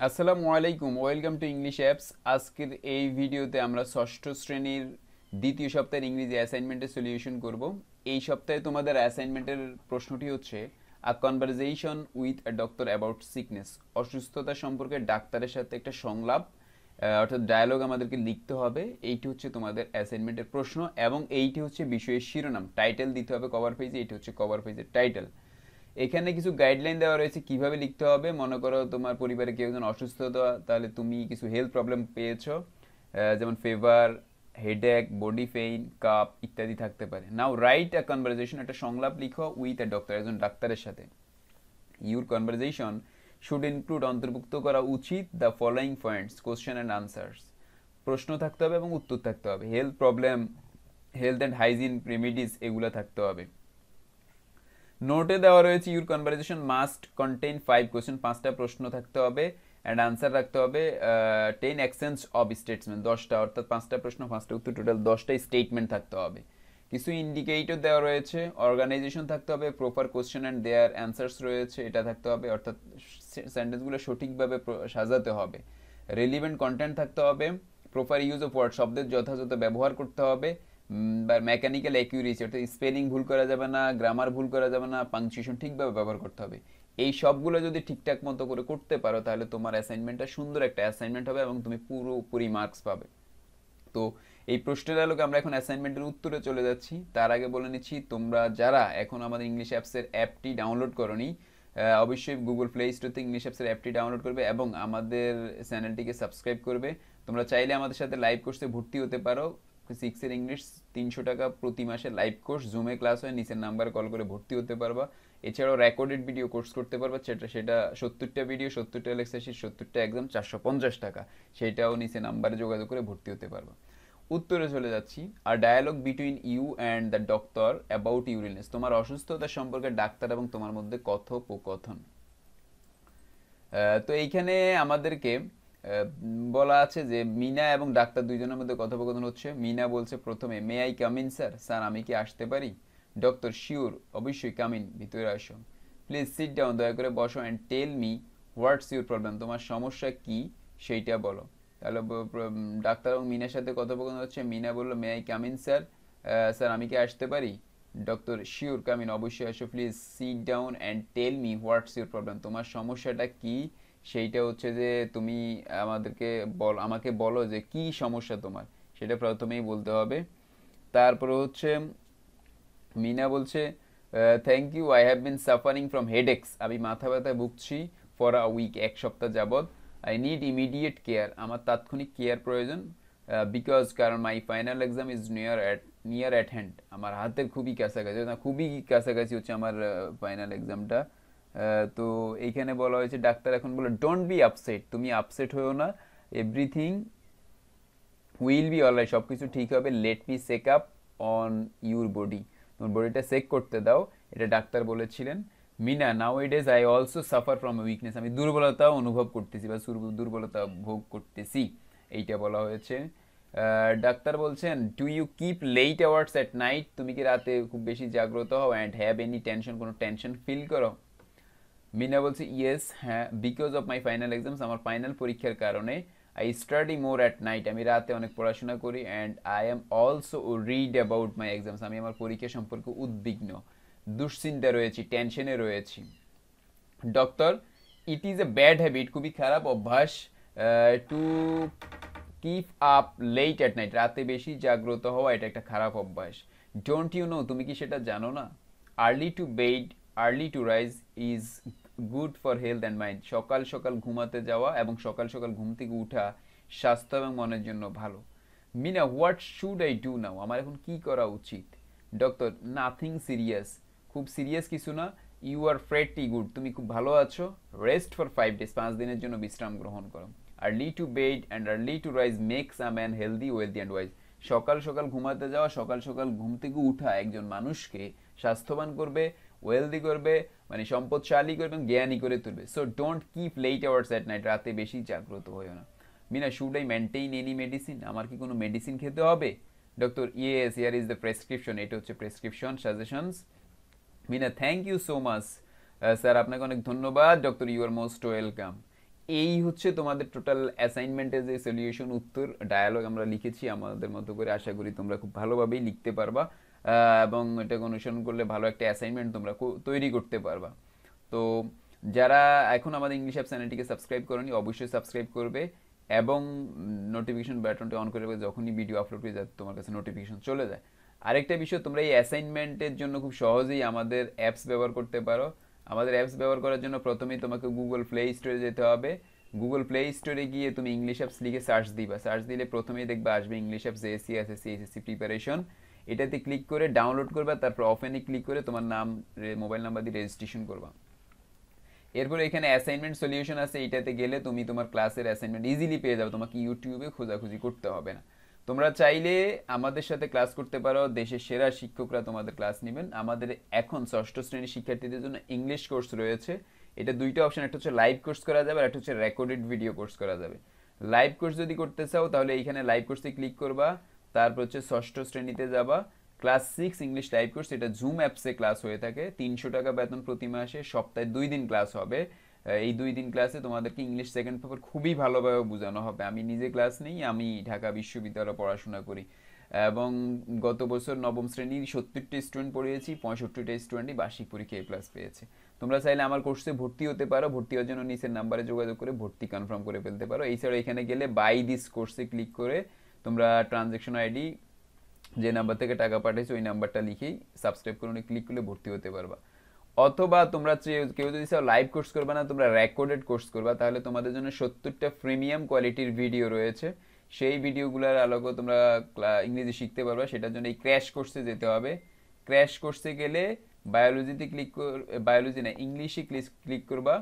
আসসালামু আলাইকুম, welcome to English apps. আজকের এই ভিডিওতে আমরা ষষ্ঠ শ্রেণীর দ্বিতীয় সপ্তাহের ইংরেজি অ্যাসাইনমেন্টের সলিউশন করব। এই সপ্তাহে তোমাদের অ্যাসাইনমেন্টের প্রশ্নটি হচ্ছে আ conversation with a doctor about sickness. অসুস্থতা সম্পর্কে ডাক্তারের সাথে একটা সংলাপ, অর্থাৎ ডায়ালগ আমাদেরকে লিখতে হবে। এইটি হচ্ছে তোমাদের অ্যাসাইনমেন্টের প্রশ্ন এবং এইটি হচ্ছে বিষয়ের শিরোনাম। টাইটেল দিতে হবে কভার পেজে, এইটি হচ্ছে কভার পেজের টাইটেল। এখানে কিছু গাইডলাইন দেওয়া রয়েছে কিভাবে লিখতে হবে। মনে করো তোমার পরিবারে কেউ একজন অসুস্থ, তাহলে তুমি কিছু হেলথ প্রবলেম পেয়েছো, যেমন fever, headache, body pain, cup ইত্যাদি থাকতে পারে। নাও রাইট আ কনভারসেশন, একটা সংলাপ লিখো উইথ আ ডক্টর, একজন ডাক্তারের সাথে। ইউর কনভারসেশন শুড ইনক্লুড, অন্তর্ভুক্ত করা উচিত, the following points, question and answers. প্রশ্ন থাকতে হবে এবং উত্তর থাকতে হবে। Health problem, health and hygiene remedies, এগুলো থাকতে হবে। নোটে দেওয়া রয়েছে your conversation must contain 5 question, 5টা প্রশ্ন থাকতে হবে, অ্যান্ড আনসার রাখতে হবে 10 এক্সচেঞ্জ অফ স্টেটমেন্ট, 10টা, অর্থাৎ 5টা প্রশ্ন 5টা উত্তর, টোটাল 10টা স্টেটমেন্ট থাকতে হবে। কিছু ইন্ডিকেটর দেওয়া রয়েছে, অর্গানাইজেশন থাকতে হবে, proper question and their answers রয়েছে, এটা থাকতে হবে, অর্থাৎ সেন্টেন্সগুলো সঠিকভাবে সাজাতে হবে। রিলিভেন্ট কন্টেন্ট থাকতে হবে, প্রপার ইউজ অফ ওয়ার্ড, শব্দের যথাযথ ব্যবহার করতে হবে, বা মেকানিক্যাল অ্যাকিউরেসি, অর্থাৎ স্পেলিং ভুল করা যাবে না, গ্রামার ভুল করা যাবে না, পাংচুয়েশন ঠিকভাবে ব্যবহার করতে হবে। এই সবগুলো যদি ঠিকঠাক মতো করে করতে পারো তাহলে তোমার অ্যাসাইনমেন্টটা সুন্দর একটা অ্যাসাইনমেন্ট হবে এবং তুমি পুরোপুরি মার্কস পাবে। তো এই প্রশ্নের আলোকে আমরা এখন অ্যাসাইনমেন্টের উত্তরে চলে যাচ্ছি। তার আগে বলে নিচ্ছি, তোমরা যারা এখন আমাদের ইংলিশ অ্যাপসের অ্যাপটি ডাউনলোড করোনি, অবশ্যই গুগল প্লে স্টোর থেকে ইংলিশ অ্যাপসের অ্যাপটি ডাউনলোড করবে এবং আমাদের চ্যানেলটিকে সাবস্ক্রাইব করবে। তোমরা চাইলে আমাদের সাথে লাইভ কোর্সে ভর্তি হতে পারো। 6 ইংলিশ 300 টাকা প্রতি মাসে লাইভ কোর্স, জুমে ক্লাস হয়, নিচের নাম্বারে কল করে ভর্তি হতে পারবা। এছাড়াও রেকর্ডেড ভিডিও কোর্স করতে পারবা, সেটা 70টা ভিডিও, 70টা লেকচার, 70টা এক্সাম, 450 টাকা। সেটাও নিচে নাম্বারে যোগাযোগ করে ভর্তি হতে পারবা। উত্তরে চলে যাচ্ছি। আর dialogue between you and the doctor about your illness, তোমার অসুস্থতা সম্পর্কে ডাক্তার এবং তোমার মধ্যে কথোপকথন। তো এইখানে আমাদেরকে বলা আছে যে মিনা এবং ডাক্তার দুইজনের মধ্যে কথোপকথন হচ্ছে। মিনা বলছে প্রথমে, may I come in sir, sir আমি কি আসতে পারি? ডক্টর, শিওর, অবশ্যই, কাম ইন, ভিতরে আসো। প্লিজ সিট ডাউন, দয়া করে বসো, and tell me what's your problem, তোমার সমস্যা কি সেইটা বলো। তাহলে ডাক্তার এবং মিনার সাথে কথোপকথন হচ্ছে। মিনা বললো, may I come in sir, sir আমি কি আসতে পারি? ডক্টর, শিওর, কাম ইন, অবশ্যই আসো। Please sit down and tell me what's your problem, তোমার সমস্যাটা কি সেইটা হচ্ছে যে তুমি আমাকে বলো যে কি সমস্যা তোমার, সেটা প্রথমেই বলতে হবে। তারপরে হচ্ছে মিনা বলছে, thank you, I have been suffering from headaches, আমি মাথা ব্যথায় ভুগছি, ফর আ উইক, এক সপ্তাহ যাবৎ। আই নিড ইমিডিয়েট কেয়ার, আমার তাৎক্ষণিক কেয়ার প্রয়োজন। বিকজ, কারণ my final exam is near at hand, আমার হাতের খুবই কাছাকাছি, খুবই কাছাকাছি হচ্ছে আমার ফাইনাল এক্সামটা। তো এইখানে বলা হয়েছে, ডাক্তার এখন বলে, ডোন্ট বি আপসেট, তুমি আপসেট হয়েও না, এভরিথিং উইল বি অলরাইট, সব কিছু ঠিক হবে। Let me check up on your body, তোমার বডিটা চেক করতে দাও, এটা ডাক্তার বলেছিলেন। Meena, nowadays I also suffer from weakness, আমি দুর্বলতাও অনুভব করতেছি বা দুর্বলতা ভোগ করতেছি, এইটা বলা হয়েছে। ডাক্তার বলছেন, do you keep late hours at night, তুমি কি রাতে খুব বেশি জাগ্রত হও? অ্যান্ড হ্যাভ এনি টেনশন, কোনো টেনশন ফিল করো? মিনা বলছে, ইয়েস, হ্যাঁ, because of my final exams, আমার ফাইনাল পরীক্ষার কারণে। I study more at night, আমি রাতে অনেক পড়াশোনা করি। And I am also read about my exams, আমি আমার পরীক্ষা সম্পর্কে উদ্বিগ্ন, দুশ্চিন্তা রয়েছি, টেনশনে রয়েছি। Doctor, it is a bad habit, খুবই খারাপ অভ্যাস, to keep up late at night, রাতে বেশি জাগ্রত হওয়া, এটা একটা খারাপ অভ্যাস। ডোন্ট ইউ নো, তুমি কি সেটা জানো না? Early to bed, early to rise is good for health and mind, সকাল সকাল ঘুমাতে যাওয়া এবং সকাল সকাল ঘুম থেকে উঠা স্বাস্থ্য এবং মনের জন্য ভালো। Meena, what should I do now, আমার এখন কি করা উচিত? ডক্টর, নাথিং সিরিয়াস, খুব সিরিয়াস কিছু না। ইউ আর প্রেটি গুড, তুমি খুব ভালো আছো। রেস্ট ফর 5 ডেজ, 5 দিনের জন্য বিশ্রাম গ্রহণ করো। Early to bed and early to rise makes a man healthy, wealthy and wise, সকাল সকাল ঘুমাতে যাওয়া, সকাল সকাল ঘুম থেকে উঠা একজন মানুষকে স্বাস্থ্যবান করবে, ওয়েলদি করবে, মানে সম্পদশালী করবে এবং জ্ঞানী করে তুলবে। So don't keep late hours at night, রাতে বেশি জাগ্রত হয়েও না। Meena, should I maintain any medicine, আমার কি কোনো মেডিসিন খেতে হবে? Doctor, yes, here is the prescription, এটা হচ্ছে prescription, suggestions. Meena, thank you so much, sir আপনাকে অনেক ধন্যবাদ। Doctor, you are most welcome. এই হচ্ছে তোমাদের টোটাল অ্যাসাইনমেন্টের যে সলিউশন, উত্তর, ডায়ালগ আমরা লিখেছি আমাদের মতো করে। আশা করি তোমরা খুব ভালোভাবেই লিখতে পারবা এবং এটাকে অনুসরণ করলে ভালো একটা অ্যাসাইনমেন্ট তোমরা তৈরি করতে পারবা। তো যারা এখন আমাদের ইংলিশ অ্যাপ চ্যানেলটিকে সাবস্ক্রাইব করোনি অবশ্যই সাবস্ক্রাইব করবে এবং নোটিফিকেশন বাটনটি অন করে রাখবে, যখনই ভিডিও আপলোড হয়ে যায় তোমার কাছে নোটিফিকেশন চলে যায়। আরেকটা বিষয়, তোমরা এই অ্যাসাইনমেন্টের জন্য খুব সহজেই আমাদের অ্যাপস ব্যবহার করতে পারো। আমাদের অ্যাপস ব্যবহার করার জন্য প্রথমেই তোমাকে গুগল প্লে স্টোরে যেতে হবে। গুগল প্লে স্টোরে গিয়ে তুমি ইংলিশ অ্যাপস লিখে সার্চ দিবা। সার্চ দিলে প্রথমেই দেখবে আসবে English apps AC, SSC, SSC preparation. এটাতে ক্লিক করে ডাউনলোড করবা, তারপর ওপেনে ক্লিক করে তোমার নাম, মোবাইল নাম্বার দিয়ে রেজিস্ট্রেশন করবা। এরপর এখানে অ্যাসাইনমেন্ট সলিউশন আছে, এটাতে গেলে তুমি তোমার ক্লাসের অ্যাসাইনমেন্ট ইজিলি পেয়ে যাবে, তোমাকে ইউটিউবে খোঁজাখুঁজি করতে হবে না। তোমরা চাইলে আমাদের সাথে ক্লাস করতে পারো, দেশের সেরা শিক্ষকরা তোমাদের ক্লাস নেবেন। আমাদের এখন ষষ্ঠ শ্রেণীর শিক্ষার্থীদের জন্য ইংলিশ কোর্স রয়েছে। এটা দুইটা অপশন, একটা হচ্ছে লাইভ কোর্স করা যাবে আর একটা হচ্ছে রেকর্ডেড ভিডিও কোর্স করা যাবে। লাইভ কোর্স যদি করতে চাও তাহলে এইখানে লাইভ কোর্সে ক্লিক করবা, তারপর হচ্ছে ষষ্ঠ শ্রেণীতে যাবা, ক্লাস 6 ইংলিশ লাইভ কোর্স। এটা জুম অ্যাপসে ক্লাস হয়ে থাকে, 300 টাকা বেতন প্রতি মাসে, সপ্তাহে 2 দিন ক্লাস হবে। এই 2 দিন ক্লাসে তোমাদেরকে ইংলিশ সেকেন্ড পেপার খুবই ভালোভাবে বোঝানো হবে। আমি নিজে ক্লাস নেই, আমি ঢাকা বিশ্ববিদ্যালয়ে পড়াশোনা করি এবং গত বছর নবম শ্রেণীর 70টা স্টুডেন্ট পড়িয়েছি, 65টা স্টুডেন্টই বার্ষিক পরীক্ষায় প্লাস পেয়েছে। তোমরা চাইলে আমার কোর্সে ভর্তি হতে পারো, ভর্তি হওয়ার জন্য নিচের নাম্বারে যোগাযোগ করে ভর্তি কনফার্ম করে ফেলতে পারো। এছাড়া এখানে গেলে বাই দিস কোর্সে ক্লিক করে তোমরা ট্রানজ্যাকশন আইডি, যে নাম্বার থেকে টাকা পাঠিয়েছো ওই নাম্বারটা লিখেই সাবস্ক্রাইব করে ক্লিক করলে ভর্তি হতে পারবা। অথবা তোমরা কেউ যদি চাও লাইভ কোর্স করবা না, তোমরা রেকর্ডেড কোর্স করবা, তাহলে তোমাদের জন্য 70টা প্রিমিয়াম কোয়ালিটির ভিডিও রয়েছে। সেই ভিডিওগুলোর আলোকে তোমরা ইংরেজি শিখতে পারবা। সেটার জন্য এই ক্র্যাশ কোর্সে যেতে হবে। ক্র্যাশ কোর্সে গেলে বায়োলজিতে বায়োলজি না, ইংলিশে ক্লিক করবা।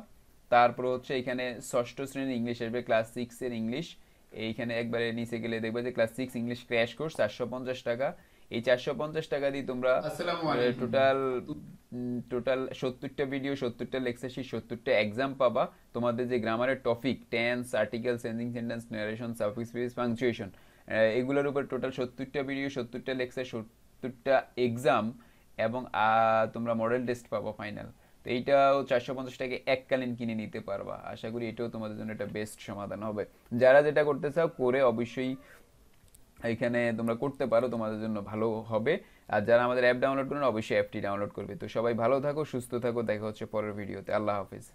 তারপর হচ্ছে এখানে ষষ্ঠ শ্রেণীর ইংলিশ আসবে, ক্লাস 6 এর ইংলিশ। এইখানে একবারে নিচে গেলে দেখবে যে ক্লাস 6 ইংলিশ ক্র্যাশ কোর্স 450 টাকা। এই 450 টাকা দিয়ে তোমরা টোটাল টোটাল 70টা ভিডিও, 70টা লেকচার শিট, 70টা এক্সাম পাবা। তোমাদের যে গ্রামারের topic, tense, article, changing sentence, narration, suffix, prefix, punctuation, এগুলোর উপর টোটাল 70টা ভিডিও, 70টা লেকচার, 70টা এক্সাম এবং তোমরা মডেল টেস্ট পাবো ফাইনাল। তো এইটাও 450 টাকা এককালীন কিনে নিতে পারবা। আশা করি এটাও তোমাদের জন্য একটা বেস্ট সমাধান হবে। যারা যেটা করতে চাও করে অবশ্যই এখানে তোমরা করতে পারো, তোমাদের জন্য ভালো হবে। আর যারা আমাদের অ্যাপ ডাউনলোড করেন অবশ্যই অ্যাপটি ডাউনলোড করবে। তো সবাই ভালো থাকো, সুস্থ থাকো, দেখা হচ্ছে পরের ভিডিওতে। আল্লাহ হাফিজ।